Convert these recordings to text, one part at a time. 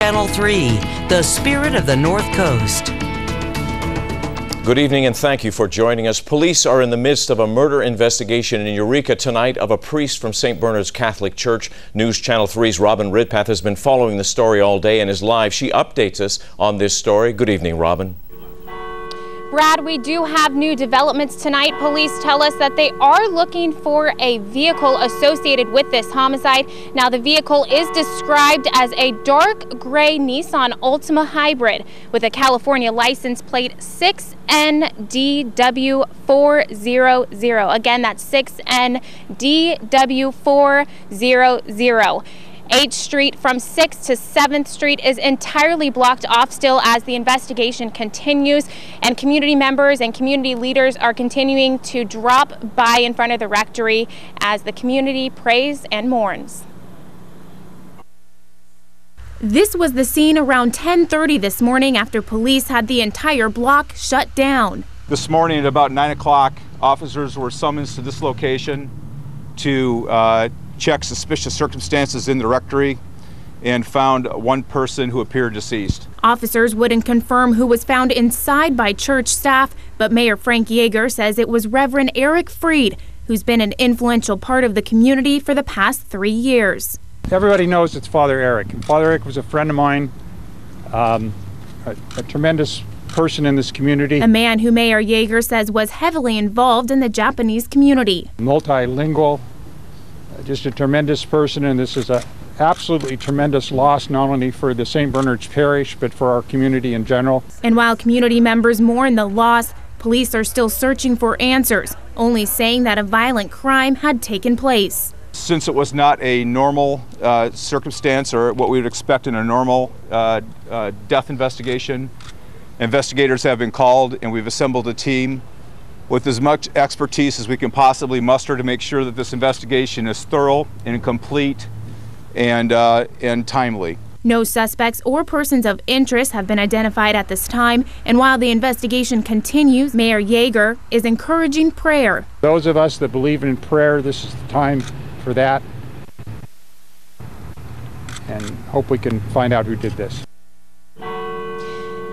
Channel 3, the spirit of the North Coast. Good evening and thank you for joining us. Police are in the midst of a murder investigation in Eureka tonight of a priest from St. Bernard's Catholic Church. News Channel 3's Robin Ridpath has been following the story all day and is live. She updates us on this story. Good evening, Robin. Brad, we do have new developments tonight. Police tell us that they are looking for a vehicle associated with this homicide. Now, the vehicle is described as a dark gray Nissan Altima hybrid with a California license plate 6NDW400. Again, that's 6NDW400. 8th Street from 6th to 7th Street is entirely blocked off still as the investigation continues, and community members and community leaders are continuing to drop by in front of the rectory as the community prays and mourns. This was the scene around 10:30 this morning after police had the entire block shut down. This morning at about 9 o'clock, officers were summoned to this location to check suspicious circumstances in the rectory and found one person who appeared deceased. Officers wouldn't confirm who was found inside by church staff, but Mayor Frank Yeager says it was Reverend Eric Freed, who's been an influential part of the community for the past 3 years. Everybody knows it's Father Eric, and Father Eric was a friend of mine, a tremendous person in this community. A man who Mayor Yeager says was heavily involved in the Japanese community. Multilingual, just a tremendous person, and this is a absolutely tremendous loss not only for the St. Bernard's Parish but for our community in general. And while community members mourn the loss, police are still searching for answers, only saying that a violent crime had taken place. Since it was not a normal circumstance or what we would expect in a normal death investigation, investigators have been called and we've assembled a team with as much expertise as we can possibly muster to make sure that this investigation is thorough and complete and timely. No suspects or persons of interest have been identified at this time, and while the investigation continues, Mayor Yeager is encouraging prayer. Those of us that believe in prayer, this is the time for that, and hope we can find out who did this.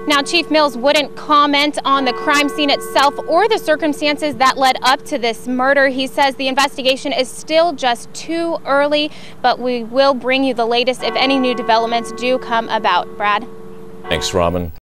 Now, Chief Mills wouldn't comment on the crime scene itself or the circumstances that led up to this murder. He says the investigation is still just too early, but we will bring you the latest if any new developments do come about. Brad? Thanks, Robin.